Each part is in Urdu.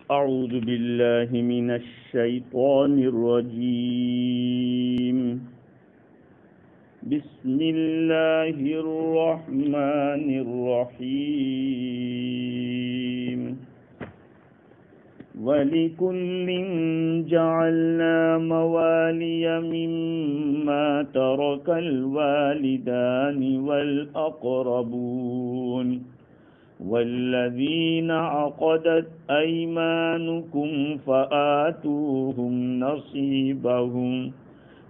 أعوذ بالله من الشيطان الرجيم. بسم الله الرحمن الرحيم. ولكل جعلنا موالي مما ترك الوالدان والأقربون والذين عقدت أيمانكم فآتوهم نصيبهم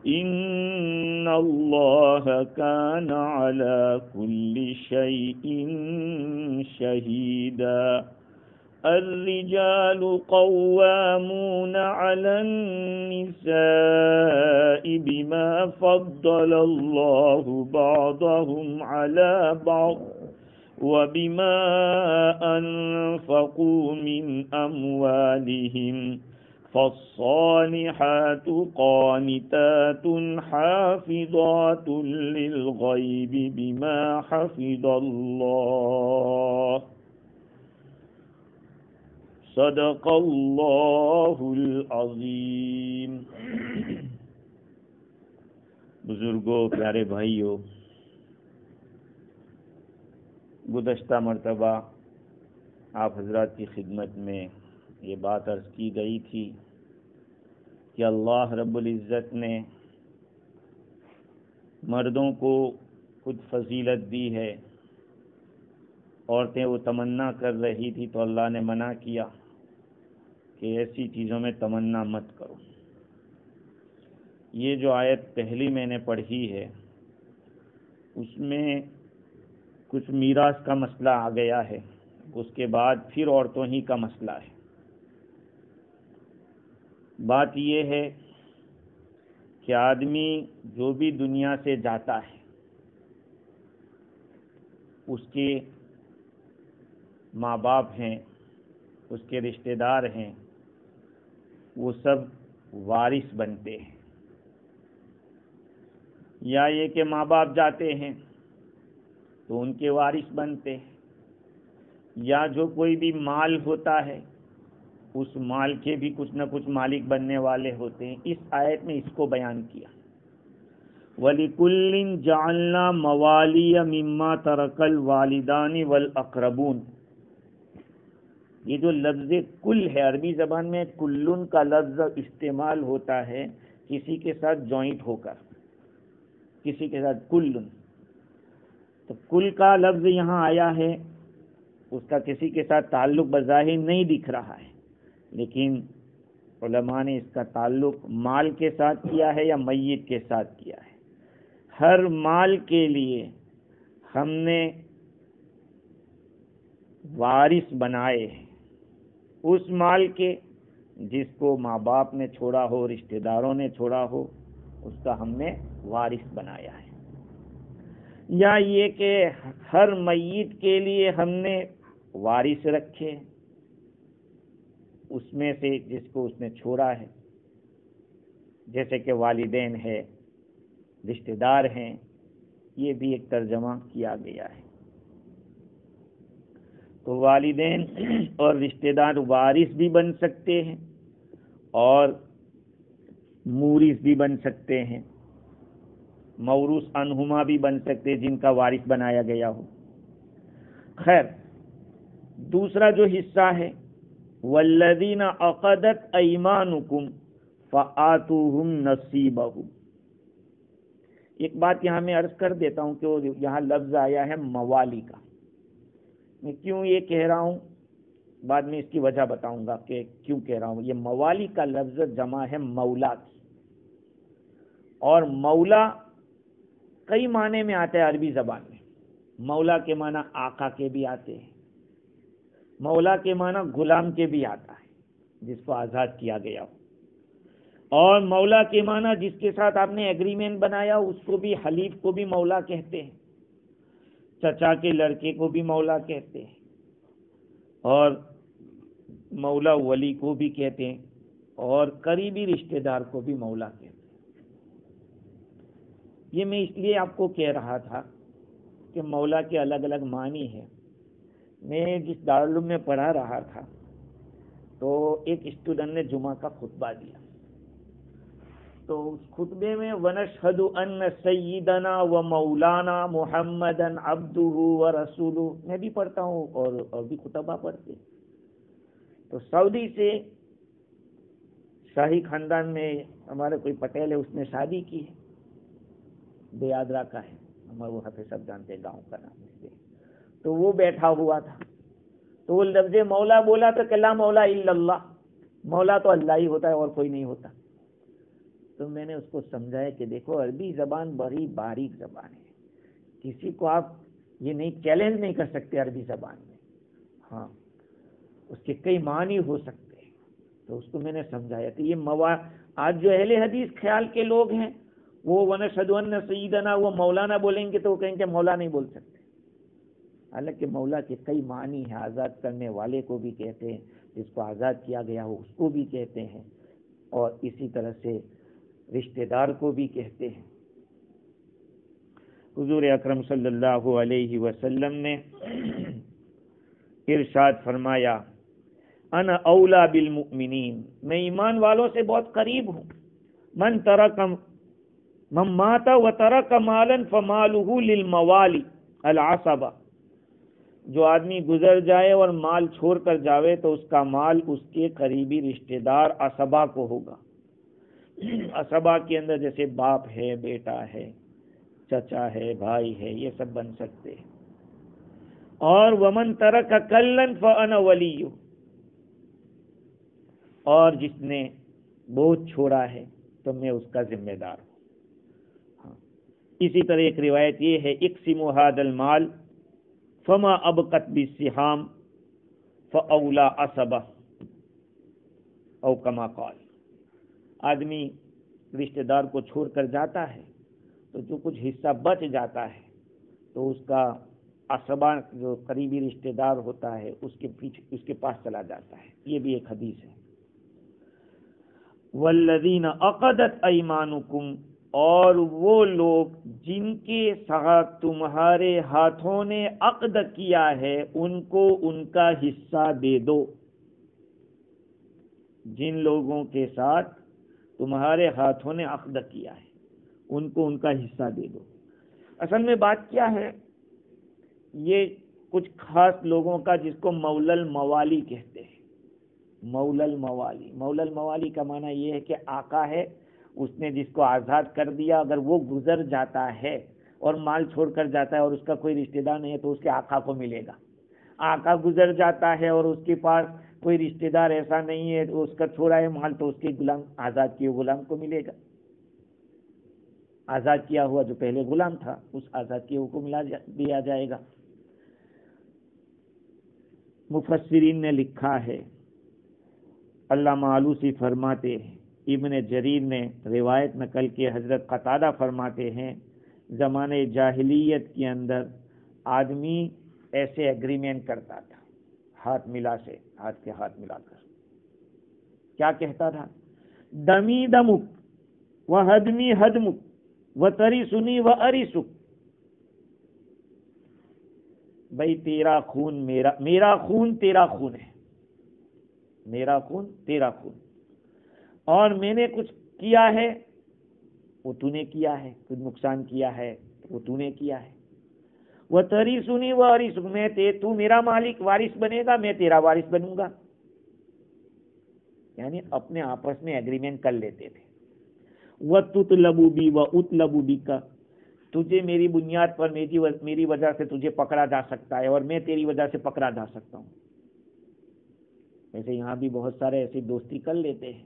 إن الله كان على كل شيء شهيدا. الرجال قوامون على النساء بما فضل الله بعضهم على بعض وبما أنفقوا من أموالهم فالصالحات قانتات حافظات للغيب بما حفظ الله صدق اللہ العظیم. بزرگوں، پیارے بھائیوں، گزشتہ مرتبہ آپ حضرات کی خدمت میں یہ بات عرض کی گئی تھی کہ اللہ رب العزت نے مردوں کو کچھ فضیلت دی ہے. عورتیں وہ تمنا کر رہی تھی تو اللہ نے منع کیا کہ ایسی چیزوں میں تمنا مت کرو. یہ جو آیت پہلی میں نے پڑھی ہے اس میں کچھ میراث کا مسئلہ آ گیا ہے، اس کے بعد پھر عورتوں ہی کا مسئلہ ہے. بات یہ ہے کہ آدمی جو بھی دنیا سے جاتا ہے اس کے ماں باپ ہیں، اس کے رشتہ دار ہیں، وہ سب وارث بنتے ہیں. یا یہ کہ ماں باپ جاتے ہیں تو ان کے وارث بنتے ہیں، یا جو کوئی بھی مال ہوتا ہے اس مال کے بھی کچھ نہ کچھ مالک بننے والے ہوتے ہیں. اس آیت میں اس کو بیان کیا. وَلِكُلٍّ جَعَلْنَا مَوَالِيَ مِمَّا تَرَكَ الْوَالِدَانِ وَالْأَقْرَبُونَ. یہ جو لفظ کل ہے، عربی زبان میں کلن کا لفظ استعمال ہوتا ہے کسی کے ساتھ جوائنٹ ہو کر، کسی کے ساتھ کلن. تو کل کا لفظ یہاں آیا ہے، اس کا کسی کے ساتھ تعلق بظاہر نہیں دکھ رہا ہے، لیکن علماء نے اس کا تعلق مال کے ساتھ کیا ہے یا میت کے ساتھ کیا ہے. ہر مال کے لیے ہم نے وارث بنائے ہیں، اس مال کے جس کو ماں باپ نے چھوڑا ہو، رشتہ داروں نے چھوڑا ہو، اس کا ہم نے وارث بنایا ہے. یا یہ کہ ہر میت کے لیے ہم نے وارث رکھے اس میں سے جس کو اس نے چھوڑا ہے، جیسے کہ والدین ہے، رشتہ دار ہیں. یہ بھی ایک ترجمہ کیا گیا ہے. تو والدین اور رشتہ دار وارث بھی بن سکتے ہیں اور مورث بھی بن سکتے ہیں، موروث عنہما بھی بن سکتے ہیں، جن کا وارث بنایا گیا ہو. خیر، دوسرا جو حصہ ہے والذین عقدت ایمانکم فآتوہم نصیبہم. ایک بات یہاں میں عرض کر دیتا ہوں کہ یہاں لفظ آیا ہے موالی کا. میں کیوں یہ کہہ رہا ہوں، بعد میں اس کی وجہ بتاؤں گا کہ کیوں کہہ رہا ہوں. یہ موالی کا لفظ جمع ہے مولا کی، اور مولا کئی معنی میں آتا ہے عربی زبان میں. مولا کے معنی آقا کے بھی آتے ہیں، مولا کے معنی غلام کے بھی آتا ہے جس کو آزاد کیا گیا ہو، اور مولا کے معنی جس کے ساتھ آپ نے ایگریمنٹ بنایا اس کو بھی، حلیف کو بھی مولا کہتے ہیں، چچا کے لڑکے کو بھی مولا کہتے ہیں، اور مولا ولی کو بھی کہتے ہیں، اور قریبی رشتہ دار کو بھی مولا کہتے ہیں. یہ میں اس لیے آپ کو کہہ رہا تھا کہ مولا کے الگ الگ معنی ہیں. میں جس دارالعلوم میں پڑھا رہا تھا تو ایک اسٹوڈنٹ نے جمعہ کا خطبہ دیا، تو اس خطبے میں وَنَشْهَدُ أَنَّ سَيِّدَنَا وَمَوْلَانَا مُحَمَّدًا عَبْدُهُ وَرَسُولُهُ، میں بھی پڑھتا ہوں اور بھی خطبہ پڑھتے ہیں۔ تو سعودی سے شاہی خاندان میں ہمارے کوئی پٹیل ہے، اس نے شادی کی ہے، بیادرا کا ہے، ہمارے وہ حافظ صاحب جانتے ہیں گاؤں کا نام ہے، تو وہ بیٹھا ہوا تھا، تو وہ لفظ مولا بولا تو کہ لا مولا الا اللہ، مولا تو اللہ ہی ہوتا ہے اور کوئی نہیں ہوتا۔ تو میں نے اس کو سمجھایا کہ دیکھو عربی زبان بڑی باریک زبان ہے، کسی کو آپ یہ نہیں چیلنج نہیں کر سکتے عربی زبان میں، ہاں اس کے کئی معنی ہو سکتے ہیں۔ تو اس کو میں نے سمجھایا کہ یہ آج جو اہل حدیث خیال کے لوگ ہیں وہ وَنَشْهَدُ أَنَّ سَيِّدَنَا وہ مولانا بولیں گے تو وہ کہیں گے مولا نہیں بول سکتے، حالانکہ مولا کے کئی معنی ہیں، آزاد کرنے والے کو بھی کہتے ہیں، جس کو آزاد کیا گیا ہو اس کو بھی کہتے ہیں، اور اسی طرح سے رشتہ دار کو بھی کہتے ہیں۔ حضور اکرم صلی اللہ علیہ وسلم نے ارشاد فرمایا انا اولا بالمؤمنین، میں ایمان والوں سے بہت قریب ہوں، من مات وترک مالا فمالہ للموالی العصبہ، جو آدمی گزر جائے اور مال چھوڑ کر جاوے تو اس کا مال اس کے قریبی رشتہ دار عصبہ کو ہوگا۔ عصبہ کے اندر جیسے باپ ہے، بیٹا ہے، چچا ہے، بھائی ہے، یہ سب بن سکتے ہیں۔ اور ومن ترک کلن فانا ولیہ، اور جس نے بوجھ چھوڑا ہے تو میں اس کا ذمہ دار ہوں۔ اسی طرح ایک روایت یہ ہے اقسموا ھذا المال فما ابقت بالسہام فاولا عصبہ او کما قال، آدمی رشتہ دار کو چھوڑ کر جاتا ہے تو جو کچھ حصہ بچ جاتا ہے تو اس کا عصبہ جو قریبی رشتہ دار ہوتا ہے اس کے پاس چلا جاتا ہے۔ یہ بھی ایک حدیث ہے۔ والذین عقدت ایمانکم، اور وہ لوگ جن کے ساتھ تمہارے ہاتھوں نے عقد کیا ہے ان کو ان کا حصہ دے دو۔ جن لوگوں کے ساتھ تمہارے ہاتھوں نے عقد کیا ہے ان کو ان کا حصہ دے دو۔ اصل میں بات کیا ہے، یہ کچھ خاص لوگوں کا جس کو مولا الموالی کہتے ہیں۔ مولا الموالی، مولا الموالی کا معنی یہ ہے کہ آقا ہے، اس نے جس کو آزاد کر دیا، اگر وہ گزر جاتا ہے اور مال چھوڑ کر جاتا ہے اور اس کا کوئی رشتہ دار نہیں ہے تو اس کے آقا کو ملے گا۔ آقا گزر جاتا ہے اور اس کے پاس کوئی رشتہ دار ایسا نہیں ہے تو اس کا چھوڑا ہے مال تو اس کے غلام، آزاد کیے غلام کو ملے گا۔ آزاد کیا ہوا جو پہلے غلام تھا اس آزاد کیے کو ملا دیا جائے گا۔ مفسرین نے لکھا ہے، علامہ آلوسی فرماتے ہیں، ابن جریر نے روایت نقل کی، حضرت قتادہ فرماتے ہیں زمانے جاہلیت کے اندر آدمی ایسے ایگریمنٹ کرتا تھا، ہاتھ ملا سے، ہاتھ کے ہاتھ ملا کر کیا کہتا تھا، دمی دمک و حدمی حدمک و تریسنی و اریسک، بھائی تیرا خون میرا خون تیرا خون ہے، میرا خون تیرا خون، اور میں نے کچھ کیا ہے وہ تو نے کیا ہے، کچھ نقصان کیا ہے وہ تو نے کیا ہے، وہ تری سنی وہ ارث، میں تو میرا مالک وارث بنے گا، میں تیرا وارث بنوں گا، یعنی اپنے آپس میں ایگریمنٹ کر لیتے تھے۔ وہ تطلبو بی و اطلبو بی کا، تجھے میری بنیاد پر میری وجہ سے تجھے پکڑا جا سکتا ہے اور میں تیری وجہ سے پکڑا جا سکتا ہوں۔ ویسے یہاں بھی بہت سارے ایسی دوستی کر لیتے ہیں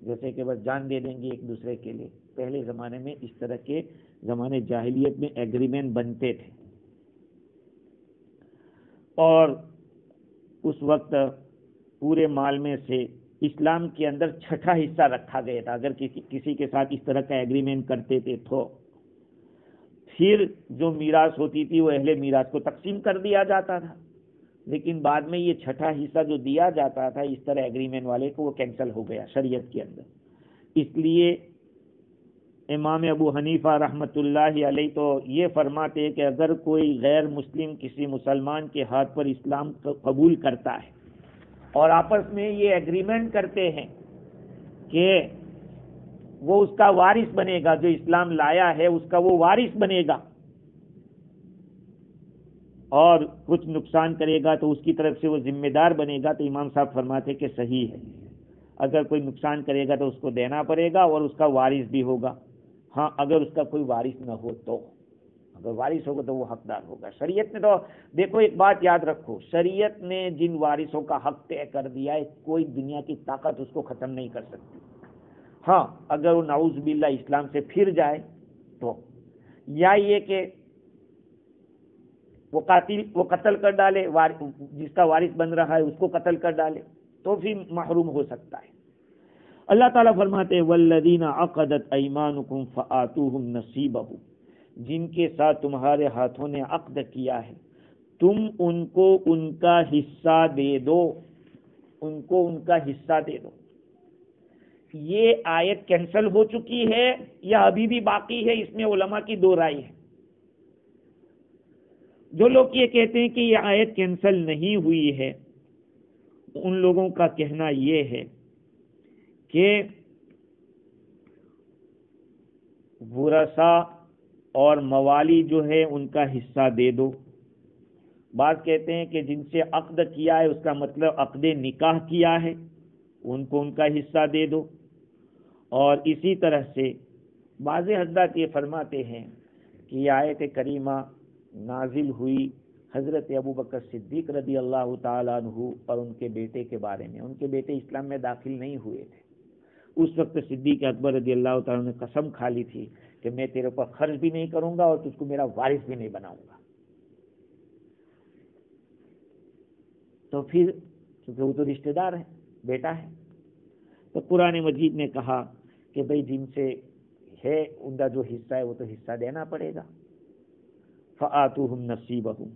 جیسے کہ بس جان دے دیں گے ایک دوسرے کے لیے۔ پہلے زمانے میں اس طرح کے زمانے جاہلیت میں ایگریمنٹ بنتے تھے، اور اس وقت پورے مال میں سے اسلام کے اندر چھٹا حصہ رکھا گیا تھا۔ اگر کسی کے ساتھ اس طرح کا ایگریمنٹ کرتے تھے تو پھر جو میراث ہوتی تھی وہ اہل میراث کو تقسیم کر دیا جاتا تھا، لیکن بعد میں یہ چھٹا حصہ جو دیا جاتا تھا اس طرح ایگریمنٹ والے کو وہ کینسل ہو گیا شریعت کے اندر۔ اس لیے امام ابو حنیفہ رحمۃ اللہ علیہ تو یہ فرماتے ہیں کہ اگر کوئی غیر مسلم کسی مسلمان کے ہاتھ پر اسلام قبول کرتا ہے اور آپس میں یہ ایگریمنٹ کرتے ہیں کہ وہ اس کا وارث بنے گا، جو اسلام لایا ہے اس کا وہ وارث بنے گا، اور کچھ نقصان کرے گا تو اس کی طرف سے وہ ذمہ دار بنے گا، تو امام صاحب فرماتے کہ صحیح ہے، اگر کوئی نقصان کرے گا تو اس کو دینا پڑے گا اور اس کا وارث بھی ہوگا۔ ہاں اگر اس کا کوئی وارث نہ ہو تو، اگر وارث ہوگا تو وہ حقدار ہوگا۔ شریعت نے تو دیکھو ایک بات یاد رکھو، شریعت نے جن وارثوں کا حق طے کر دیا ہے کوئی دنیا کی طاقت اس کو ختم نہیں کر سکتی۔ ہاں اگر وہ نعوذ باللہ اسلام سے پھر جائے تو، یا یہ کہ وہ قتل کر ڈالے، جس کا وارث بن رہا ہے اس کو قتل کر ڈالے تو پھر محروم ہو سکتا ہے۔ اللہ تعالیٰ فرماتے ہیں والذین عقدت ایمانکم فآتوہم نصیبہم، جن کے ساتھ تمہارے ہاتھوں نے عقد کیا ہے تم ان کو ان کا حصہ دے دو، ان کو ان کا حصہ دے دو۔ یہ آیت کینسل ہو چکی ہے یا ابھی بھی باقی ہے، اس میں علماء کی دو رائے ہے۔ جو لوگ یہ کہتے ہیں کہ یہ آیت کینسل نہیں ہوئی ہے، ان لوگوں کا کہنا یہ ہے کہ ورثاء اور موالی جو ہے ان کا حصہ دے دو۔ بعض کہتے ہیں کہ جن سے عقد کیا ہے اس کا مطلب عقد نکاح کیا ہے، ان کو ان کا حصہ دے دو۔ اور اسی طرح سے بعض حضرات یہ فرماتے ہیں کہ یہ آیت کریمہ نازل ہوئی حضرت ابوبکر صدیق رضی اللہ تعالیٰ عنہ اور ان کے بیٹے کے بارے میں۔ ان کے بیٹے اسلام میں داخل نہیں ہوئے تھے، اس وقت صدیق اکبر رضی اللہ تعالیٰ نے قسم کھا لی تھی کہ میں تیرے پر خرچ بھی نہیں کروں گا اور تجھ کو میرا وارث بھی نہیں بناؤں گا۔ تو پھر کیونکہ وہ تو رشتہ دار ہے، بیٹا ہے، تو قرآن مجید نے کہا کہ بھئی جن سے ہے ان کا جو حصہ ہے وہ تو حصہ دینا پڑے گا۔ فآتوہم نصیبہم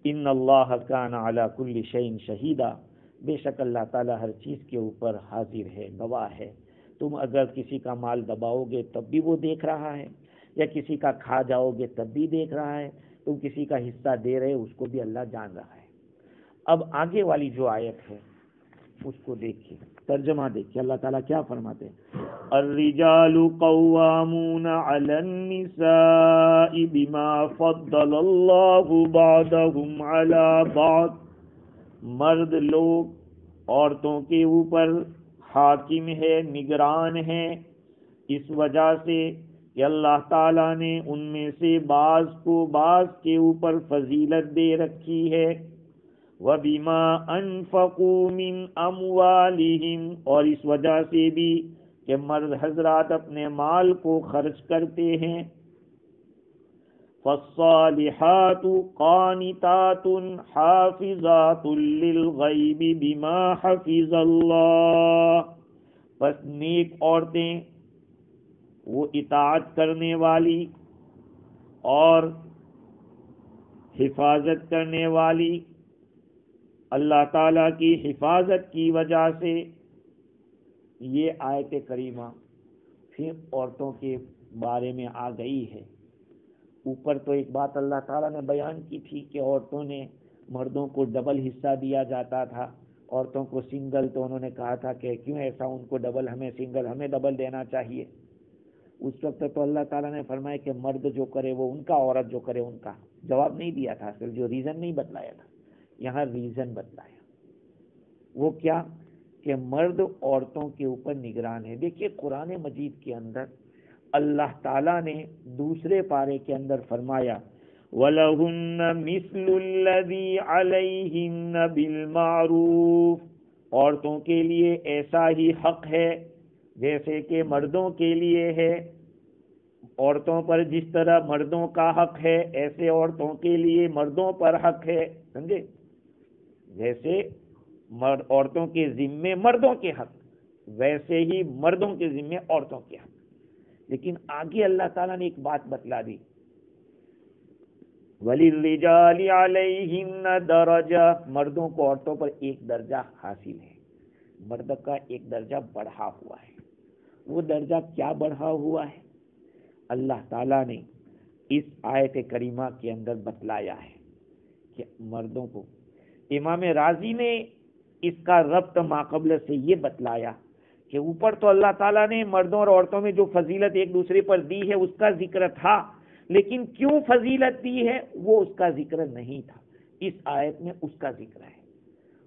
ان اللہ کان علی کل شیء شہیدا، بے شک اللہ تعالیٰ ہر چیز کے اوپر حاضر ہے، گواہ ہے۔ تم اگر کسی کا مال دباؤ گے تب بھی وہ دیکھ رہا ہے، یا کسی کا کھا جاؤ گے تب بھی دیکھ رہا ہے، تم کسی کا حصہ دے رہے اس کو بھی اللہ جان رہا ہے۔ اب آگے والی جو آیت ہے اس کو دیکھیے، ترجمہ دیکھیے، اللہ تعالیٰ کیا فرماتے ہیں؟ الرجال قوامون علی النساء بما فضل اللہ بعضهم علی بعض، مرد لوگ عورتوں کے اوپر حاکم ہے، نگران ہے، اس وجہ سے کہ اللہ تعالیٰ نے ان میں سے بعض کو بعض کے اوپر فضیلت دے رکھی ہے۔ وَبِمَا أَنفَقُوا مِنْ أَمْوَالِهِمْ، اور اس وجہ سے بھی کہ مرد حضرات اپنے مال کو خرچ کرتے ہیں۔ فَالصَّالِحَاتُ قَانِتَاتٌ حَافِظَاتٌ لِلْغَيْبِ بِمَا حَفِظَ اللَّهُ، پس نیک عورتیں وہ اطاعت کرنے والی اور حفاظت کرنے والی، اللہ تعالیٰ کی حفاظت کی وجہ سے۔ یہ آیت کریمہ پھر عورتوں کے بارے میں آ گئی ہے۔ اوپر تو ایک بات اللہ تعالیٰ نے بیان کی تھی کہ عورتوں نے مردوں کو ڈبل حصہ دیا جاتا تھا، عورتوں کو سنگل، تو انہوں نے کہا تھا کہ کیوں ایسا، ان کو ڈبل، ہمیں سنگل، ہمیں ڈبل دینا چاہیے۔ اس وقت تو اللہ تعالیٰ نے فرمایا کہ مرد جو کرے وہ ان کا، عورت جو کرے ان کا۔ جواب نہیں دیا تھا، صرف جو ریزن نہیں بتلایا تھا، یہاں ریزن بتلایا۔ وہ کیا کہ مرد عورتوں کے اوپر نگران ہے۔ دیکھیے قرآن مجید کے اندر اللہ تعالیٰ نے دوسرے پارے کے اندر فرمایا وَلَهُنَّ مِثْلُ الَّذِي عَلَيْهِنَّ بِالْمَعْرُوفِ، عورتوں کے لیے ایسا ہی حق ہے جیسے کہ مردوں کے لیے ہے۔ عورتوں پر جس طرح مردوں کا حق ہے ایسے عورتوں کے لیے مردوں پر حق ہے، سمجھے؟ جیسے عورتوں کے ذمے مردوں کے حق، ویسے ہی مردوں کے ذمے عورتوں کے حق۔ لیکن آگے اللہ تعالیٰ نے ایک بات بتلا دی، وَلِلرِّجَالِ عَلَيْهِنَّ دَرَجَةٌ، مردوں کو عورتوں پر ایک درجہ حاصل ہے، مرد کا ایک درجہ بڑھا ہوا ہے۔ وہ درجہ کیا بڑھا ہوا ہے؟ اللہ تعالیٰ نے اس آیت کریمہ کے اندر بتلایا ہے کہ مردوں کو، امام راضی نے اس کا ربط ماقبل سے یہ بتلایا کہ اوپر تو اللہ تعالیٰ نے مردوں اور عورتوں میں جو فضیلت ایک دوسرے پر دی ہے اس کا ذکر تھا، لیکن کیوں فضیلت دی ہے وہ اس کا ذکر نہیں تھا، اس آیت میں اس کا ذکر ہے۔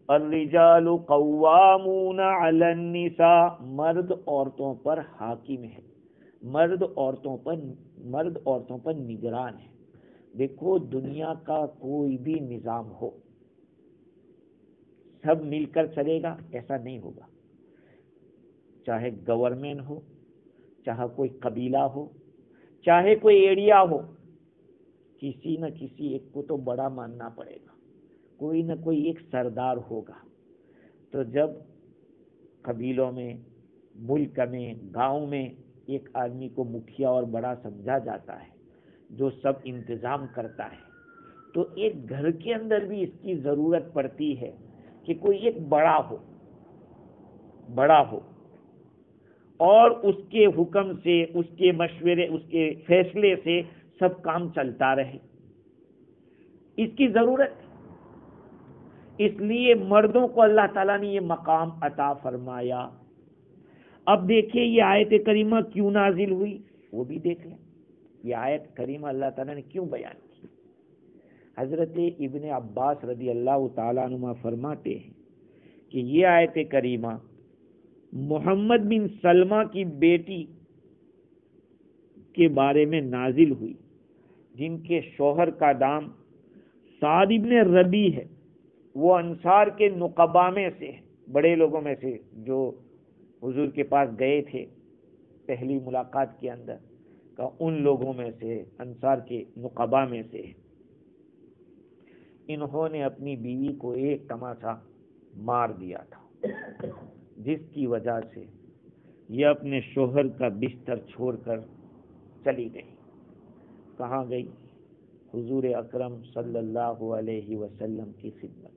الرجال قوامون علی النساء، مرد عورتوں پر حاکم ہے، مرد عورتوں پر نگران ہے۔ دیکھو دنیا کا کوئی بھی نظام ہو، سب مل کر چلے گا ایسا نہیں ہوگا، چاہے گورنمنٹ ہو، چاہے کوئی قبیلہ ہو، چاہے کوئی ایریا ہو، کسی نہ کسی ایک کو تو بڑا ماننا پڑے گا، کوئی نہ کوئی ایک سردار ہوگا۔ تو جب قبیلوں میں، ملک میں، گاؤں میں ایک آدمی کو مکھیا اور بڑا سمجھا جاتا ہے جو سب انتظام کرتا ہے، تو ایک گھر کے اندر بھی اس کی ضرورت پڑتی ہے کہ کوئی ایک بڑا ہو اور اس کے حکم سے، اس کے مشورے، اس کے فیصلے سے سب کام چلتا رہے، اس کی ضرورت ہے۔ اس لیے مردوں کو اللہ تعالیٰ نے یہ مقام عطا فرمایا۔ اب دیکھیں یہ آیت کریمہ کیوں نازل ہوئی وہ بھی دیکھ لیں، یہ آیت کریمہ اللہ تعالیٰ نے کیوں بیان کی۔ حضرت ابن عباس رضی اللہ تعالیٰ عنہ فرماتے ہیں کہ یہ آیت کریمہ محمد بن سلمہ کی بیٹی کے بارے میں نازل ہوئی، جن کے شوہر کا نام سعد بن ربیع ہے، وہ انصار کے نقبا میں سے، بڑے لوگوں میں سے جو حضور کے پاس گئے تھے پہلی ملاقات کے اندر، کہ ان لوگوں میں سے، انصار کے نقبا میں سے انہوں نے اپنی بیوی کو ایک تماچا مار دیا تھا، جس کی وجہ سے یہ اپنے شوہر کا بستر چھوڑ کر چلی گئی۔ کہاں گئی؟ حضور اکرم صلی اللہ علیہ وسلم کی خدمت میں۔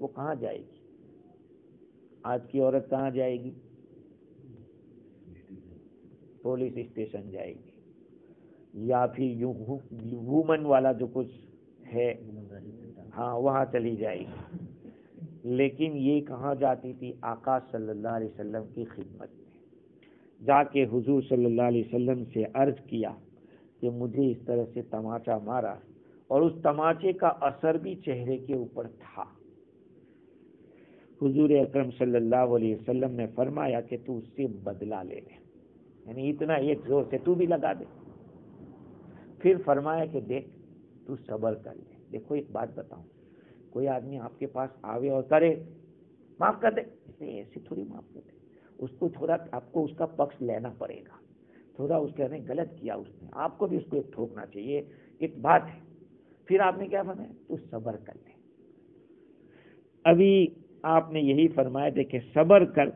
وہ کہاں جائے گی؟ آج کی عورت کہاں جائے گی؟ پولیس اسٹیشن جائے گی، یا پھر وومن والا جو کچھ ہے ہاں وہاں چلی جائے گی، لیکن یہ کہاں جاتی تھی؟ آقا صلی اللہ علیہ وسلم کی خدمت میں جا کے حضور صلی اللہ علیہ وسلم سے عرض کیا کہ مجھے اس طرح سے تماچا مارا، اور اس تماچے کا اثر بھی چہرے کے اوپر تھا۔ حضور اکرم صلی اللہ علیہ وسلم نے فرمایا کہ تو اس سے بدلہ لے لے، یعنی اتنا ایک زور سے تو بھی لگا دے۔ پھر فرمایا کہ دیکھ تو صبر کر لے۔ دیکھو ایک بات بتاؤں، کوئی آدمی آپ کے پاس آوے اور کرے معاف کر دے، ایسے تھوڑی معاف کر دے، اس کو تھوڑا آپ کو اس کا پکش لینا پڑے گا، تھوڑا اس نے غلط کیا، اس نے آپ کو بھی اس کو ایک ٹھوکنا چاہیے، ایک بات ہے۔ پھر آپ نے کیا فرمایا؟ تو صبر کر لے۔ ابھی آپ نے یہی فرمایا تھا کہ صبر کر،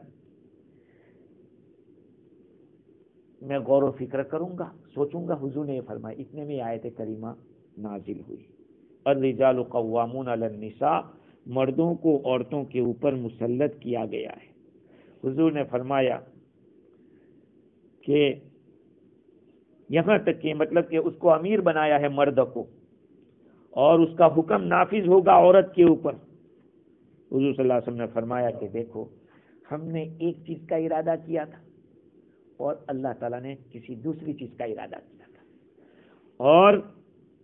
میں غور و فکر کروں گا، سوچوں گا۔ حضور نے یہ فرمایا، اتنے میں آیت کریمہ نازل ہوئی، الرجال قوامون علی النساء، مردوں کو عورتوں کے اوپر مسلط کیا گیا ہے۔ حضور نے فرمایا کہ یہاں تک کہ مطلب کہ اس کو امیر بنایا ہے مرد کو، اور اس کا حکم نافذ ہوگا عورت کے اوپر۔ حضور صلی اللہ علیہ وسلم نے فرمایا کہ دیکھو ہم نے ایک چیز کا ارادہ کیا تھا اور اللہ تعالیٰ نے کسی دوسری چیز کا ارادہ کیا تھا، اور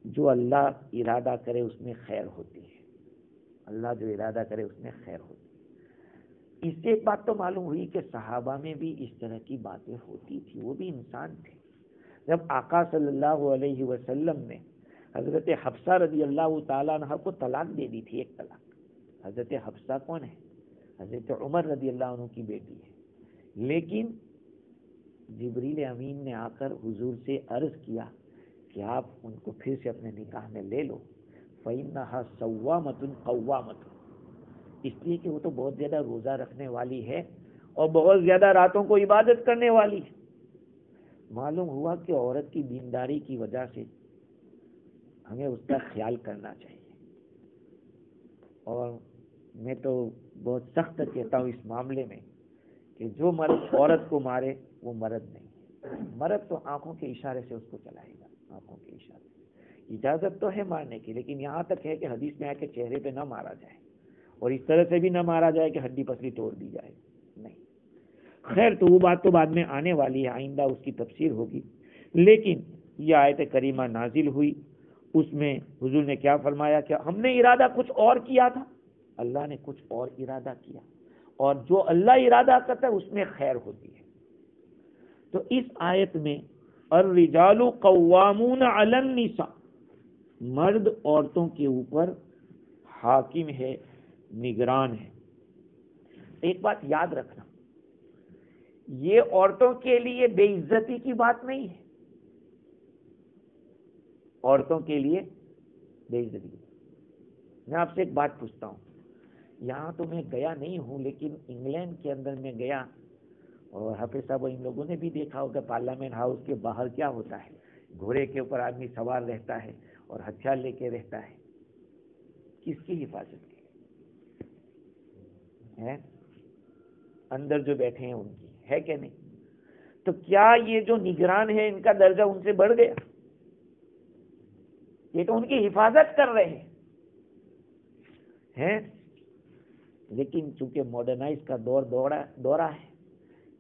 جو اللہ ارادہ کرے اس میں خیر ہوتی ہے، اللہ جو ارادہ کرے اس میں خیر ہوتی ہے۔ اس سے ایک بات تو معلوم ہوئی کہ صحابہ میں بھی اس طرح کی باتیں ہوتی تھی، وہ بھی انسان تھے۔ جب آقا صلی اللہ علیہ وسلم نے حضرت حفصہ رضی اللہ تعالیٰ عنہ کو طلاق دے دی تھی، ایک طلاق۔ حضرت حفصہ کون ہے؟ حضرت عمر رضی اللہ عنہ کی بیٹی ہے، لیکن جبریل امین نے آ کر حضور سے عرض کیا کہ آپ ان کو پھر سے اپنے نکاح میں لے لو، فَإِنَّهَا صَوَّامَةٌ قَوَّامَةٌ، اس لیے کہ وہ تو بہت زیادہ روزہ رکھنے والی ہے اور بہت زیادہ راتوں کو عبادت کرنے والی ہے۔ معلوم ہوا کہ عورت کی دینداری کی وجہ سے ہمیں اس کا خیال کرنا چاہیے، اور میں تو بہت سخت کہتا ہوں اس معاملے میں کہ جو مرد عورت کو مارے وہ مرد نہیں، مرد تو آنکھوں کے اشارے سے اس کو چلائے گا، آنکھوں کے اشارے سے۔ اجازت تو ہے مارنے کی، لیکن یہاں تک ہے کہ حدیث میں ہے کہ چہرے پہ نہ مارا جائے، اور اس طرح سے بھی نہ مارا جائے کہ ہڈی پسلی توڑ دی جائے، نہیں۔ خیر تو وہ بات تو بعد میں آنے والی ہے، آئندہ اس کی تفسیر ہوگی۔ لیکن یہ آیت کریمہ نازل ہوئی، اس میں حضور نے کیا فرمایا؟ کہ ہم نے ارادہ کچھ اور کیا تھا، اللہ نے کچھ اور ارادہ کیا، اور جو اللہ ارادہ کرتا ہے اس میں خیر ہوتی ہے۔ تو اس آیت میں الرجال قوامون علی النساء، مرد عورتوں کے اوپر حاکم ہے، نگران ہے۔ ایک بات یاد رکھنا، یہ عورتوں کے لیے بے عزتی کی بات نہیں ہے، عورتوں کے لیے بے عزتی کی۔ میں آپ سے ایک بات پوچھتا ہوں، یہاں تو میں گیا نہیں ہوں، لیکن انگلینڈ کے اندر میں گیا، اور حافظ صاحب ان لوگوں نے بھی دیکھا ہوگا پارلیمنٹ ہاؤس کے باہر کیا ہوتا ہے، گھوڑے کے اوپر آدمی سوار رہتا ہے اور ہتھیار لے کے رہتا ہے۔ کس کی حفاظت کی ہے؟ اندر جو بیٹھے ہیں ان کی ہے کہ نہیں؟ تو کیا یہ جو نگران ہے ان کا درجہ ان سے بڑھ گیا؟ یہ تو ان کی حفاظت کر رہے ہیں، لیکن چونکہ ماڈرنائز کا دور دورہ ہے،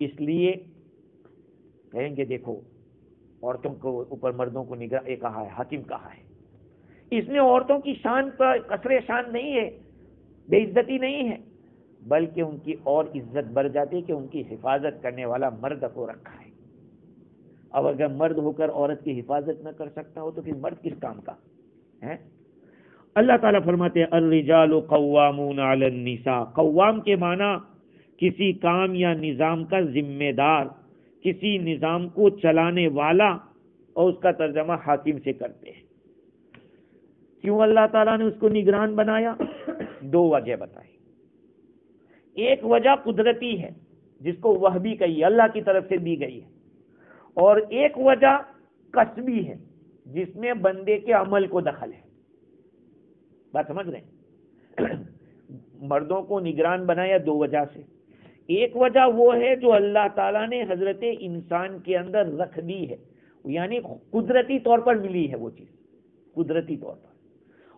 اس لیے کہیں گے دیکھو عورتوں کو اوپر مردوں کو نگراں کہا ہے، حاکم کہا ہے۔ اس میں عورتوں کی شان پر قصر شان نہیں ہے، بے عزتی نہیں ہے، بلکہ ان کی اور عزت بڑھ جاتی ہے کہ ان کی حفاظت کرنے والا مرد کو رکھا ہے۔ اب اگر مرد ہو کر عورت کی حفاظت نہ کر سکتا ہو تو پھر مرد کس کام کا ہے؟ اللہ تعالیٰ فرماتے ہیں الرجال قوامون علی النساء، قوام کے معنی کسی کام یا نظام کا ذمہ دار، کسی نظام کو چلانے والا، اور اس کا ترجمہ حاکم سے کرتے ہیں۔ کیوں اللہ تعالیٰ نے اس کو نگران بنایا؟ دو وجہ بتائی۔ ایک وجہ قدرتی ہے جس کو وہبی کہی اللہ کی طرف سے دی گئی ہے، اور ایک وجہ کسبی ہے جس میں بندے کے عمل کو دخل ہے۔ بات سمجھ رہے ہیں؟ مردوں کو نگران بنایا دو وجہ سے۔ ایک وجہ وہ ہے جو اللہ تعالیٰ نے حضرت انسان کے اندر رکھ دی ہے، یعنی قدرتی طور پر ملی ہے وہ چیز، قدرتی طور پر۔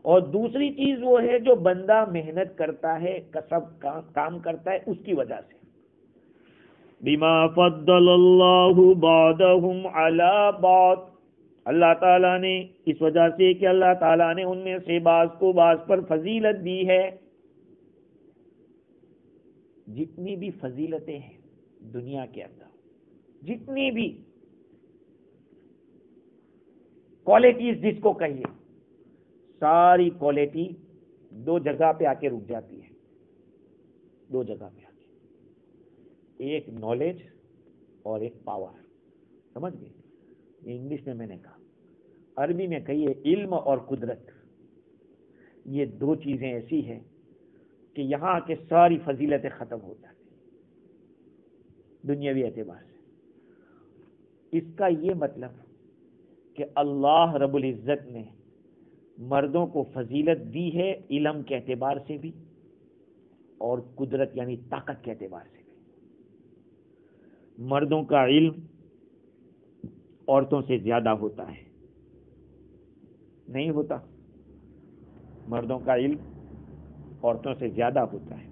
اور دوسری چیز وہ ہے جو بندہ محنت کرتا ہے، کسب کام کرتا ہے، اس کی وجہ سے۔ بما فضل اللہ بعضهم علی بعض، اللہ تعالیٰ نے اس وجہ سے کہ اللہ تعالیٰ نے ان میں سے بعض کو بعض پر فضیلت دی ہے۔ جتنی بھی فضیلتیں ہیں دنیا کے اندر، جتنی بھی کوالٹیز جس کو کہیے، ساری کوالٹی دو جگہ پہ آ کے رک جاتی ہے، دو جگہ پہ آ کے، ایک نالج اور ایک پاور۔ سمجھ گئے؟ انگلش میں نے کہا، عربی میں کہیے علم اور قدرت، یہ دو چیزیں ایسی ہیں کہ یہاں کے ساری فضیلتیں ختم ہو جاتی دنیاوی اعتبار سے۔ اس کا یہ مطلب کہ اللہ رب العزت نے مردوں کو فضیلت دی ہے علم کے اعتبار سے بھی اور قدرت یعنی طاقت کے اعتبار سے بھی۔ مردوں کا علم عورتوں سے زیادہ ہوتا ہے، نہیں ہوتا؟ مردوں کا علم عورتوں سے زیادہ ہوتا ہے،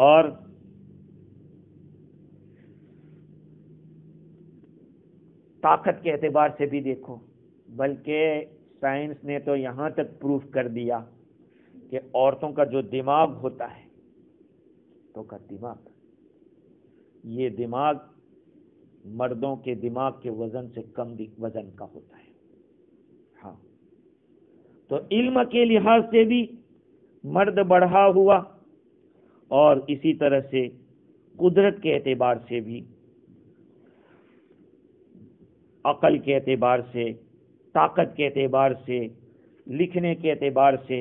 اور طاقت کے اعتبار سے بھی دیکھو، بلکہ سائنس نے تو یہاں تک پروف کر دیا کہ عورتوں کا جو دماغ ہوتا ہے، تو کا دماغ، یہ دماغ مردوں کے دماغ کے وزن سے کم وزن کا ہوتا ہے۔ ہاں، تو علم کے لحاظ سے بھی مرد بڑھا ہوا، اور اسی طرح سے قدرت کے اعتبار سے بھی، عقل کے اعتبار سے، طاقت کے اعتبار سے، لکھنے کے اعتبار سے،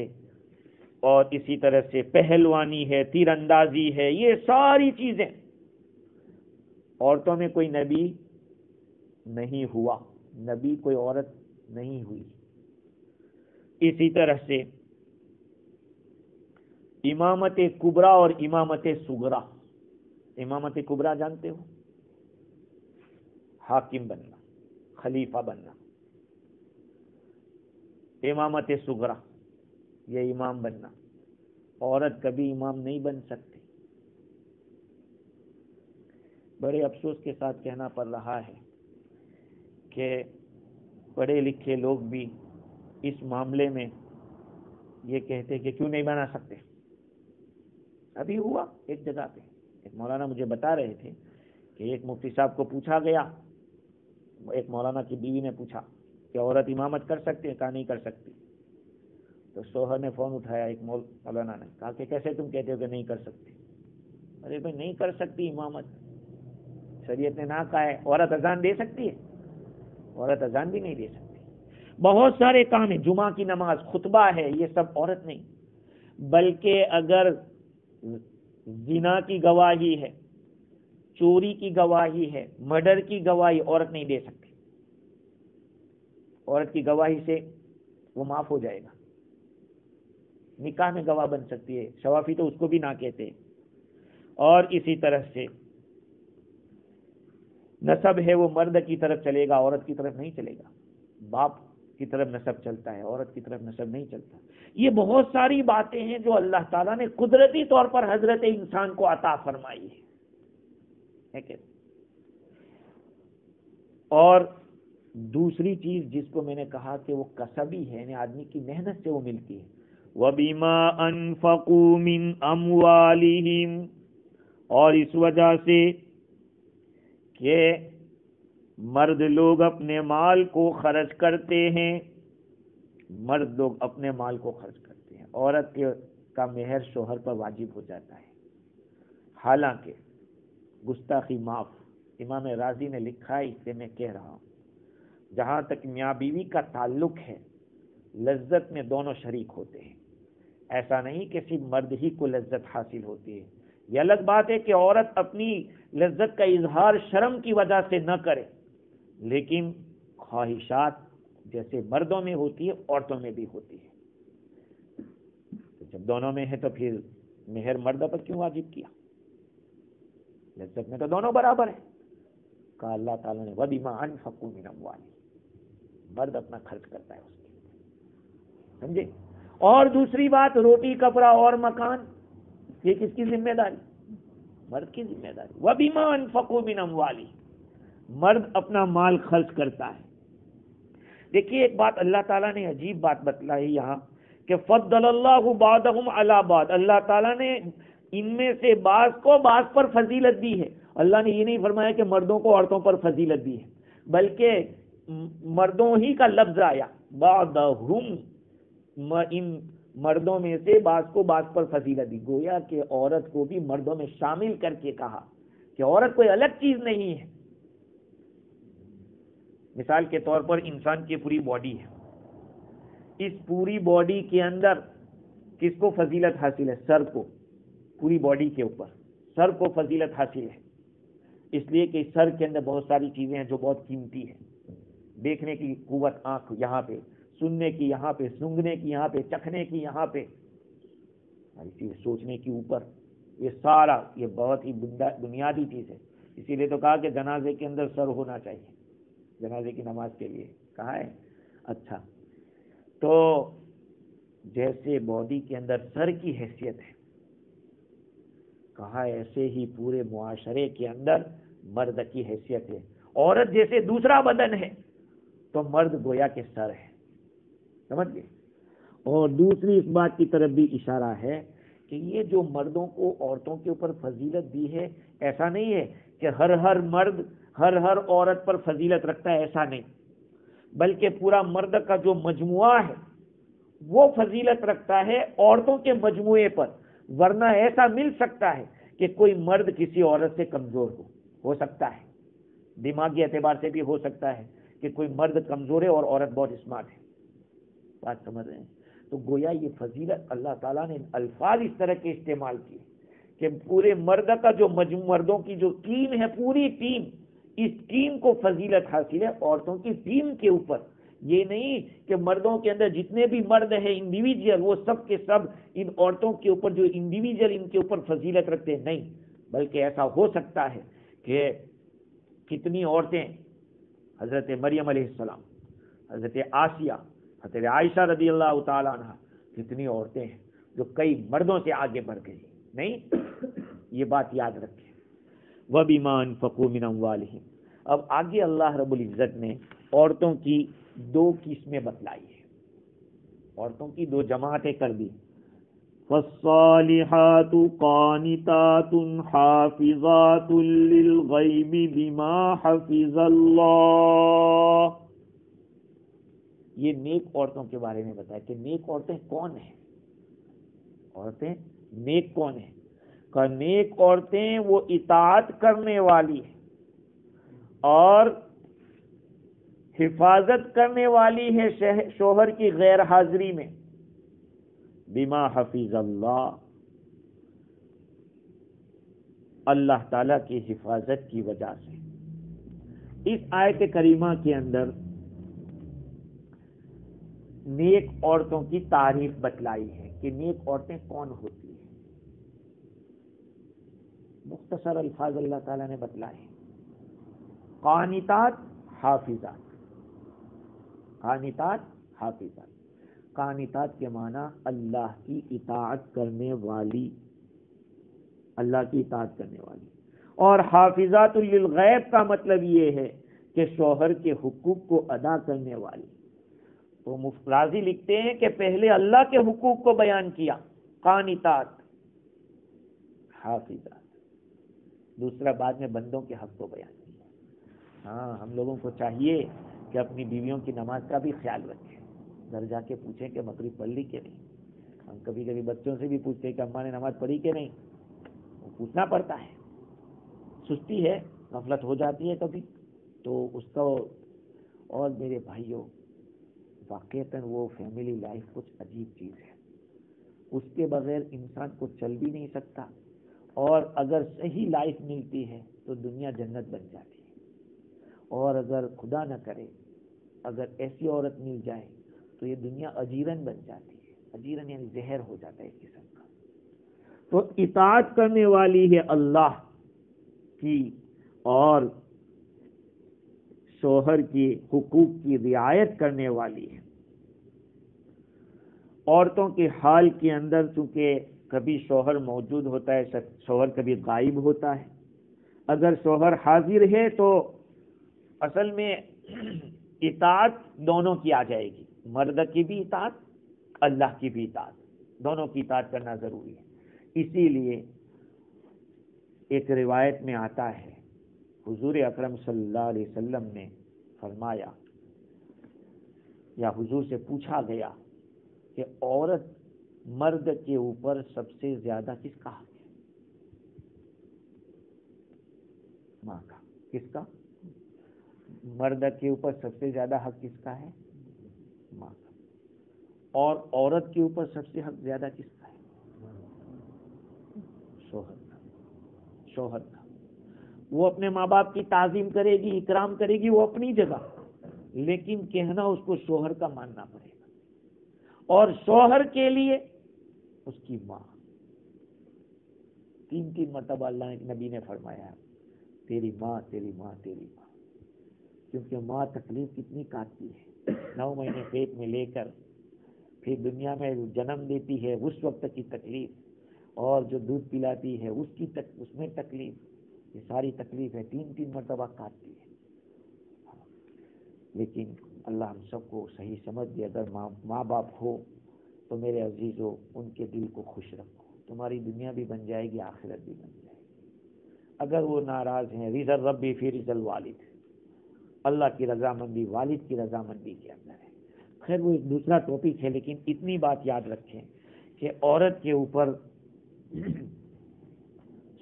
اور اسی طرح سے پہلوانی ہے، تیر اندازی ہے، یہ ساری چیزیں۔ عورتوں میں کوئی نبی نہیں ہوا، نبی کوئی عورت نہیں ہوئی۔ اسی طرح سے امامت کبریٰ اور امامت صغریٰ۔ امامت کبریٰ جانتے ہو؟ حاکم بننا، خلیفہ بننا۔ امامت صغریٰ یہ امام بننا، عورت کبھی امام نہیں بن سکتی. بڑے افسوس کے ساتھ کہنا پڑ رہا ہے کہ پڑھے لکھے لوگ بھی اس معاملے میں یہ کہتے کہ کیوں نہیں بنا سکتے. ابھی ہوا ایک جگہ پہ، ایک مولانا مجھے بتا رہے تھے کہ ایک مفتی صاحب کو پوچھا گیا، ایک مولانا کی بیوی نے پوچھا کہ عورت امامت کر سکتی ہے؟ کہا نہیں کر سکتی. تو شوہر نے فون اٹھایا، ایک مولانا نے کہا کہ کیسے تم کہتے ہو کہ نہیں کر سکتی؟ ارے بھائی نہیں کر سکتی امامت، شریعت نے نہ کہا ہے. عورت اذان دے سکتی ہے؟ عورت اذان بھی نہیں دے سکتی. بہت سارے کام ہیں، جمعہ کی نماز، خطبہ ہے، یہ سب عورت نہیں. بلکہ اگر زنا کی گواہی ہے، چوری کی گواہی ہے، مرڈر کی گواہی عورت نہیں دے سکتی. عورت کی گواہی سے وہ معاف ہو جائے گا. نکاح میں گواہ بن سکتی ہے، شوافی تو اس کو بھی نہ کہتے. اور اسی طرح سے نسب ہے وہ مرد کی طرف چلے گا، عورت کی طرف نہیں چلے گا. باپ کی طرف نسب چلتا ہے، عورت کی طرف نسب نہیں چلتا. یہ بہت ساری باتیں ہیں جو اللہ تعالیٰ نے قدرتی طور پر حضرت انسان کو عطا فرمائی ہے. اور دوسری چیز جس کو میں نے کہا کہ وہ کسبی ہے، یعنی آدمی کی محنت سے وہ ملتی ہے. وَبِمَا أَنفَقُوا مِنْ أَمْوَالِهِمْ، اور اس وجہ سے کہ مرد لوگ اپنے مال کو خرچ کرتے ہیں. مرد لوگ اپنے مال کو خرچ کرتے ہیں. عورت کا مہر شوہر پر واجب ہو جاتا ہے. حالانکہ گستاخی معاف، امام رازی نے لکھا ہے، اسے میں کہہ رہا ہوں، جہاں تک میاں بیوی کا تعلق ہے لذت میں دونوں شریک ہوتے ہیں. ایسا نہیں کہ صرف مرد ہی کو لذت حاصل ہوتی ہے. یہ الگ بات ہے کہ عورت اپنی لذت کا اظہار شرم کی وجہ سے نہ کرے، لیکن خواہشات جیسے مردوں میں ہوتی ہے عورتوں میں بھی ہوتی ہے. جب دونوں میں ہے تو پھر مہر مرد پر کیوں واجب کیا؟ لذت میں تو دونوں برابر ہیں. کہا اللہ تعالیٰ نے وَبِمَا أَنفَقُوا مِنْ أَمْوَالِهِمْ، مرد اپنا خرچ کرتا ہے اس کے، سمجھے. اور دوسری بات، روٹی کپڑا اور مکان، یہ کس کی ذمہ داری؟ مرد کی ذمہ داری. وَبِمَا أَنفَقُوا مِنْ أَمْوَالِهِمْ، مرد اپنا مال خرچ کرتا ہے. دیکھیے ایک بات اللہ تعالیٰ نے عجیب بات بتلائی یہاں کہ فضل اللہ بعضهم علی بعض، اللہ تعالیٰ نے ان میں سے بعض کو بعض پر فضیلت دی ہے. اللہ نے یہ نہیں فرمایا کہ مردوں کو عورتوں پر فضیلت دی ہے، بلکہ مردوں ہی کا لفظ آیا، بعضهم، ان مردوں میں سے بعض کو بعض پر فضیلت دی. گویا کہ عورت کو بھی مردوں میں شامل کر کے کہا کہ عورت کوئی الگ چیز نہیں ہے. مثال کے طور پر انسان کی پوری باڈی ہے، اس پوری باڈی کے اندر کس کو فضیلت حاصل ہے؟ سر کو. پوری باڈی کے اوپر سر کو فضیلت حاصل ہے، اس لیے کہ سر کے اندر بہت ساری چیزیں ہیں جو بہت قیمتی ہیں. دیکھنے کی قوت آنکھ یہاں پہ، سننے کی یہاں پہ، سونگھنے کی یہاں پہ، چکھنے کی یہاں پہ، سوچنے کی اوپر. یہ سارا یہ بہت ہی بنیادی چیز ہے. اسی لیے تو کہا کہ جنازے کے اندر سر ہونا چاہیے، جنازے کی نماز کے لیے کہا ہے. اچھا، تو جیسے باڈی کے اندر سر کی حیثیت ہے، کہا ایسے ہی پورے معاشرے کے اندر مرد کی حیثیت ہے. عورت جیسے دوسرا بدن ہے تو مرد گویا کے سر ہے، سمجھ گئے. اور دوسری اس بات کی طرف بھی اشارہ ہے کہ یہ جو مردوں کو عورتوں کے اوپر فضیلت دی ہے، ایسا نہیں ہے کہ ہر مرد ہر عورت پر فضیلت رکھتا ہے، ایسا نہیں، بلکہ پورا مرد کا جو مجموعہ ہے وہ فضیلت رکھتا ہے عورتوں کے مجموعے پر. ورنہ ایسا مل سکتا ہے کہ کوئی مرد کسی عورت سے کمزور ہو سکتا ہے، دماغی اعتبار سے بھی ہو سکتا ہے کہ کوئی مرد کمزور ہے اور عورت بہت اسمارٹ ہے. بات سمجھ رہے ہیں؟ تو گویا یہ فضیلت اللہ تعالیٰ نے الفاظ اس طرح کے استعمال کیے کہ پورے مرد کا جو مردوں کی جو ٹیم ہے، پوری ٹیم، اس ٹیم کو فضیلت حاصل ہے عورتوں کی ٹیم کے اوپر. یہ نہیں کہ مردوں کے اندر جتنے بھی مرد ہیں انڈیویجول، وہ سب کے سب ان عورتوں کے اوپر جو انڈیویجول ان کے اوپر فضیلت رکھتے ہیں، نہیں، بلکہ ایسا ہو سکتا ہے کہ کتنی عورتیں، حضرت مریم علیہ السلام، حضرت آسیہ، حضرت عائشہ رضی اللہ تعالیٰ عنہ، کتنی عورتیں ہیں جو کئی مردوں سے آگے بڑھ گئی. نہیں، یہ بات یاد رکھیں. وَبِمَا أَنفَقُوا مِنْ أَمْوَالِهِمْ. اب آگے اللہ رب العزت نے عورتوں کی دو قسمیں بتلائی ہیں، عورتوں کی دو جماعتیں کر دی. فَالصَّالِحَاتُ قَانِتَاتٌ حَافِظَاتٌ لِلْغَيْبِ بِمَا حَفِظَ اللَّهُ. یہ نیک عورتوں کے بارے میں بتایا کہ نیک عورتیں کون ہیں. عورتیں نیک کون ہیں؟ کہ نیک عورتیں وہ اطاعت کرنے والی ہیں اور حفاظت کرنے والی ہے شوہر کی غیر حاضری میں. بما حفظ اللہ، اللہ تعالی کی حفاظت کی وجہ سے. اس آیت کریمہ کے اندر نیک عورتوں کی تعریف بتلائی ہے کہ نیک عورتیں کون ہوتی ہیں. مختصر الفاظ اللہ تعالیٰ نے بتلائے. قانتات حافظات. قانتات حافظات. قانتات کے معنی اللہ کی اطاعت کرنے والی، اللہ کی اطاعت کرنے والی. اور حافظات للغیب کا مطلب یہ ہے کہ شوہر کے حقوق کو ادا کرنے والی. تو مفرازی لکھتے ہیں کہ پہلے اللہ کے حقوق کو بیان کیا، قانتات حافظات، دوسرا بعد میں بندوں کے حق کو بیان کیا. ہاں، ہم لوگوں کو چاہیے کہ اپنی بیویوں کی نماز کا بھی خیال رکھیں. گھر جا کے پوچھیں کہ مغرب پڑھ لی کہ نہیں. ہم کبھی کبھی بچوں سے بھی پوچھتے ہیں کہ اماں نے نماز پڑھی کہ نہیں. وہ پوچھنا پڑتا ہے، سستی ہے، غفلت ہو جاتی ہے کبھی تو اس کا. اور میرے بھائیوں، واقعتاً وہ فیملی لائف کچھ عجیب چیز ہے. اس کے بغیر انسان کو چل بھی نہیں سکتا، اور اگر صحیح لائف ملتی ہے تو دنیا جنت بن جاتی ہے. اور اگر خدا نہ کرے اگر ایسی عورت مل جائے تو یہ دنیا اجیرن بن جاتی ہے. اجیرن یعنی زہر ہو جاتا ہے ایک قسم کا. تو اطاعت کرنے والی ہے اللہ کی اور شوہر کی حقوق کی رعایت کرنے والی ہے. عورتوں کے حال کے اندر چونکہ کبھی شوہر موجود ہوتا ہے، شوہر کبھی غائب ہوتا ہے. اگر شوہر حاضر ہے تو اصل میں اطاعت دونوں کی آ جائے گی، مرد کی بھی اطاعت، اللہ کی بھی اطاعت، دونوں کی اطاعت کرنا ضروری ہے. اسی لیے ایک روایت میں آتا ہے حضور اکرم صلی اللہ علیہ وسلم نے فرمایا، یا حضور سے پوچھا گیا کہ عورت مرد کے اوپر سب سے زیادہ کس کا حق ہے؟ ماں کا. کس کا؟ مرد کے اوپر سب سے زیادہ حق کس کا ہے؟ ماں کا. اور عورت کے اوپر سب سے حق زیادہ کس کا ہے؟ شوہر کا. شوہر کا. وہ اپنے ماں باپ کی تعظیم کرے گی، اکرام کرے گی، وہ اپنی جگہ، لیکن کہنا اس کو شوہر کا ماننا پڑے گا. اور شوہر کے لیے اس کی ماں. 3 مرتبہ اللہ کے نبی نے فرمایا تیری ماں، تیری ماں، تیری ماں. کیونکہ ماں تکلیف کتنی کاٹتی ہے، 9 مہینے پیٹ میں لے کر پھر دنیا میں جنم دیتی ہے، اس وقت کی تکلیف، اور جو دودھ پلاتی ہے اس میں تکلیف، یہ ساری تکلیف ہے 3 مرتبہ کاٹتی ہے. لیکن اللہ ہم سب کو صحیح سمجھ دے. اگر ماں باپ ہو تو میرے عزیزو ان کے دل کو خوش رکھو، تمہاری دنیا بھی بن جائے گی، آخرت بھی بن جائے گی. اگر وہ ناراض ہیں، رضا ربی فی رضا الوالد، اللہ کی رضامندی والد کی رضامندی کے اندر ہے. خیر وہ ایک دوسرا ٹاپک ہے، لیکن اتنی بات یاد رکھیں کہ عورت کے اوپر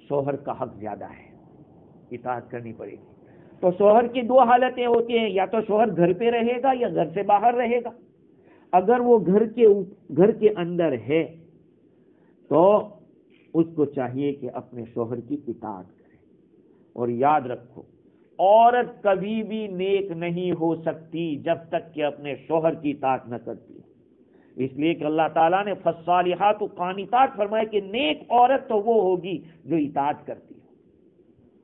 شوہر کا حق زیادہ ہے، اطاعت کرنی پڑے گی. تو شوہر کی 2 حالتیں ہوتی ہیں، یا تو شوہر گھر پہ رہے گا یا گھر سے باہر رہے گا. اگر وہ گھر کے اندر ہے تو اس کو چاہیے کہ اپنے شوہر کی اطاعت کرے. اور یاد رکھو، عورت کبھی بھی نیک نہیں ہو سکتی جب تک کہ اپنے شوہر کی اطاعت نہ کرتی. اس لیے کہ اللہ تعالیٰ نے فالصالحات قانتات فرمایا کہ نیک عورت تو وہ ہوگی جو اطاعت کرتی ہو.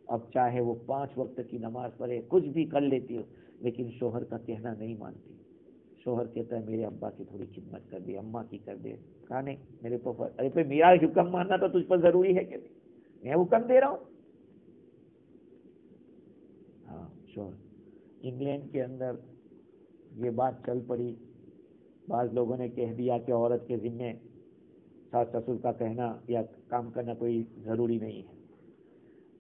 اب چاہے وہ 5 وقت کی نماز پڑھے، کچھ بھی کر لیتی ہو، لیکن شوہر کا کہنا نہیں مانتی، شوہر کہتا ہے میرے ابا کی تھوڑی خدمت کر دے، اماں کی کر دے، کہا نہیں میرے کو ارے پھر میرا حکم ماننا تو تجھ پر ضروری ہے کہ نہیں، میں حکم دے رہا ہوں. ہاں شوہر. انگلینڈ کے اندر یہ بات چل پڑی، بعض لوگوں نے کہہ دیا کہ عورت کے ذمے ساس سسر کا کہنا یا کام کرنا کوئی ضروری نہیں ہے.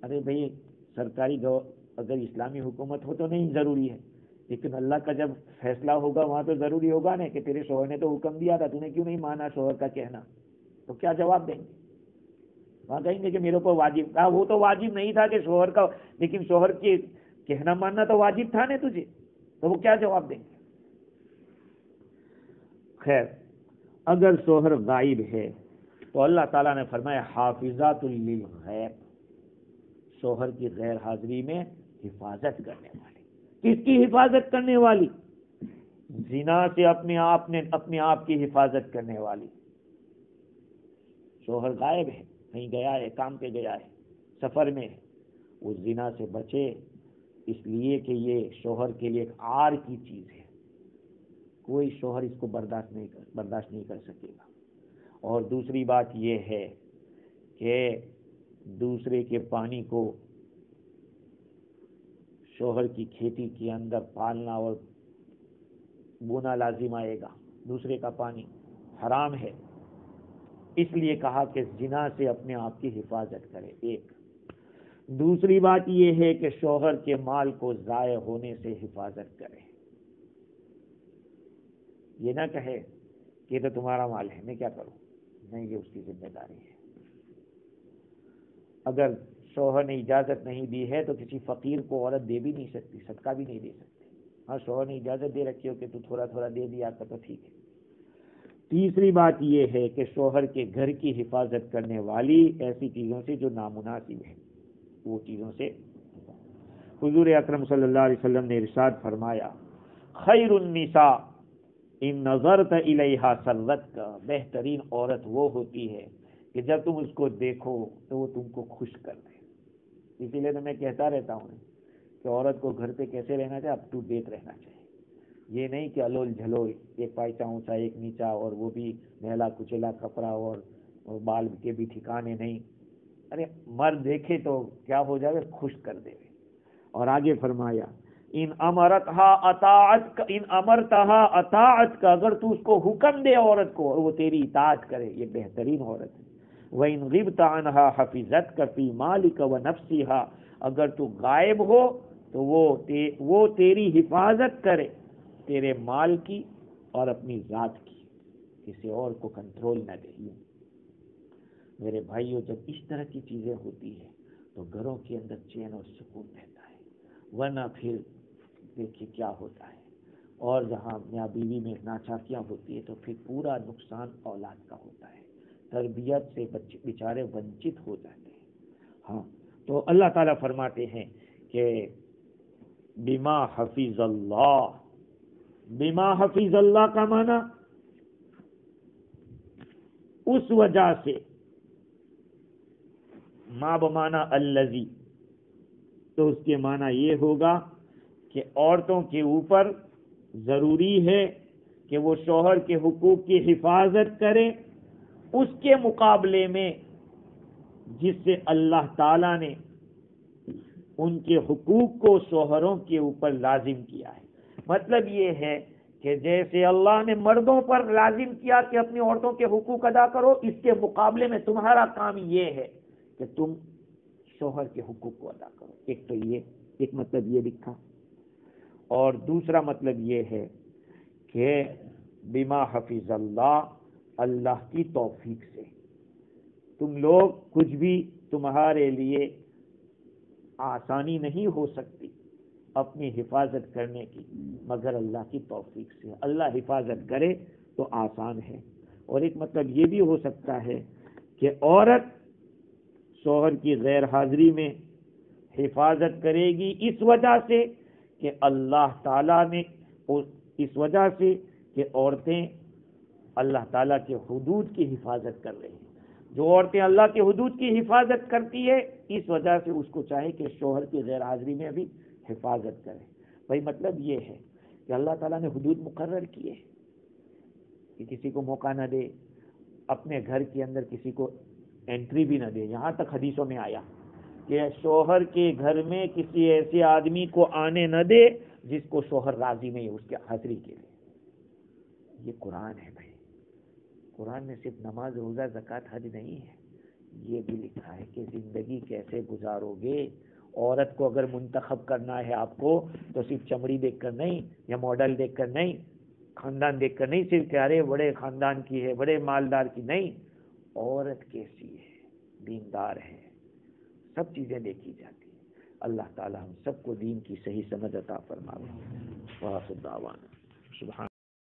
ارے بھائی سرکاری اگر اسلامی حکومت ہو تو نہیں ضروری ہے، لیکن اللہ کا جب فیصلہ ہوگا وہاں تو ضروری ہوگا نا کہ تیرے شوہر نے تو حکم دیا تھا، تو نے کیوں نہیں مانا شوہر کا کہنا؟ تو کیا جواب دیں گے؟ وہاں کہیں گے کہ میرے کو واجب تھا. وہ تو واجب نہیں تھا کہ شوہر کا، لیکن شوہر کے کہنا ماننا تو واجب تھا نا تجھے، تو وہ کیا جواب دیں گے؟ خیر، اگر شوہر غائب ہے تو اللہ تعالیٰ نے فرمایا حافظات للغیب، شوہر کی غیر حاضری میں حفاظت کرنے والی. کس کی حفاظت کرنے والی؟ زنا سے اپنے آپ کی حفاظت کرنے والی. شوہر غائب ہے، کہیں گیا ہے، کام پہ گیا ہے، سفر میں ہے، وہ زنا سے بچے، اس لیے کہ یہ شوہر کے لیے ایک عار کی چیز ہے، کوئی شوہر اس کو برداشت نہیں کر سکے گا. اور دوسری بات یہ ہے کہ دوسرے کے پانی کو شوہر کی کھیتی کے اندر پالنا اور بونا لازم آئے گا، دوسرے کا پانی حرام ہے، اس لیے کہا کہ زنا سے اپنے آپ کی حفاظت کرے. ایک دوسری بات یہ ہے کہ شوہر کے مال کو ضائع ہونے سے حفاظت کرے. یہ نہ کہے کہ یہ تو تمہارا مال ہے میں کیا کروں، نہیں، یہ اس کی ذمہ داری ہے. اگر شوہر نے اجازت نہیں دی ہے تو کسی فقیر کو عورت دے بھی نہیں سکتی، صدقہ بھی نہیں دے سکتی. ہاں شوہر نے اجازت دے رکھی ہو کہ تو تھوڑا تھوڑا دے دیا کر تو ٹھیک ہے. تیسری بات یہ ہے کہ شوہر کے گھر کی حفاظت کرنے والی ایسی چیزوں سے جو نامناسب ہے، وہ چیزوں سے. حضور اکرم صلی اللہ علیہ وسلم نے ارشاد فرمایا خیر النساء ان نظرت الیہا سرت کا، بہترین عورت وہ ہوتی ہے کہ جب تم اس کو دیکھو تو وہ تم کو خوش کر دے. اسی لیے تو میں کہتا رہتا ہوں کہ عورت کو گھر پہ کیسے رہنا چاہیے، اپ ٹو ڈیٹ رہنا چاہیے. یہ نہیں کہ الول جھلول، ایک پائچہ اونچا ایک نیچا، اور وہ بھی میلا کچیلا کپڑا اور بال کے بھی ٹھکانے نہیں. ارے مرد دیکھے تو کیا ہو جائے، خوش کر دے. اور آگے فرمایا ان امرتها اطاعت کا، اگر تو اس کو حکم دے عورت کو وہ تیری اطاعت کرے، یہ بہترین عورت ہے. وَإِنْ غِبْتَ عَنْهَا حَفِظَتْكَ فِي مَالِكَ وَنَفْسِهَا، اگر تو غائب ہو تو وہ تیری حفاظت کرے، تیرے مال کی اور اپنی ذات کی، کسی اور کو کنٹرول نہ دے. میرے بھائیوں، جب اس طرح کی چیزیں ہوتی ہیں تو گھروں کے اندر چین اور سکون رہتا ہے، ورنہ پھر دیکھیے کیا ہوتا ہے. اور جہاں میاں بیوی میں ناچاکیاں ہوتی ہے تو پھر پورا نقصان اولاد کا ہوتا ہے، تربیت سے بیچارے ونچت ہو جاتے ہیں. ہاں تو اللہ تعالیٰ فرماتے ہیں کہ بما حفظ اللہ، بما حفظ اللہ کا معنی اس وجہ سے، ما بمانا الذی، تو اس کے معنی یہ ہوگا کہ عورتوں کے اوپر ضروری ہے کہ وہ شوہر کے حقوق کی حفاظت کرے اس کے مقابلے میں جس سے اللہ تعالیٰ نے ان کے حقوق کو شوہروں کے اوپر لازم کیا ہے. مطلب یہ ہے کہ جیسے اللہ نے مردوں پر لازم کیا کہ اپنی عورتوں کے حقوق ادا کرو، اس کے مقابلے میں تمہارا کام یہ ہے کہ تم شوہر کے حقوق کو ادا کرو. ایک تو یہ ایک مطلب یہ لکھا، اور دوسرا مطلب یہ ہے کہ بما حفظ اللہ، اللہ کی توفیق سے. تم لوگ کچھ بھی تمہارے لیے آسانی نہیں ہو سکتی اپنی حفاظت کرنے کی مگر اللہ کی توفیق سے. اللہ حفاظت کرے تو آسان ہے. اور ایک مطلب یہ بھی ہو سکتا ہے کہ عورت شوہر کی غیر حاضری میں حفاظت کرے گی اس وجہ سے کہ اللہ تعالیٰ نے، اس وجہ سے کہ عورتیں اللہ تعالیٰ کے حدود کی حفاظت کر رہی ہیں. جو عورتیں اللہ کے حدود کی حفاظت کرتی ہے اس وجہ سے اس کو چاہے کہ شوہر کی غیر حاضری میں بھی حفاظت کرے. بھائی مطلب یہ ہے کہ اللہ تعالیٰ نے حدود مقرر کیے کہ کسی کو موقع نہ دے، اپنے گھر کے اندر کسی کو انٹری بھی نہ دے. یہاں تک حدیثوں میں آیا کہ شوہر کے گھر میں کسی ایسے آدمی کو آنے نہ دے جس کو شوہر راضی نہیں ہے اس کے حاضری کے لیے. یہ قرآن ہے بھائی. قرآن میں صرف نماز، روزہ، زکوٰۃ، حج نہیں ہے، یہ بھی لکھا ہے کہ زندگی کیسے گزارو گے. عورت کو اگر منتخب کرنا ہے آپ کو تو صرف چمڑی دیکھ کر نہیں، یا ماڈل دیکھ کر نہیں، خاندان دیکھ کر نہیں، صرف کہ ارے بڑے خاندان کی ہے، بڑے مالدار کی نہیں. عورت کیسی ہے، دیندار ہے، سب چیزیں دیکھی جاتی ہیں. اللہ تعالی ہم سب کو دین کی صحیح سمجھ عطا فرمائے. وآخر دعوانا سبحان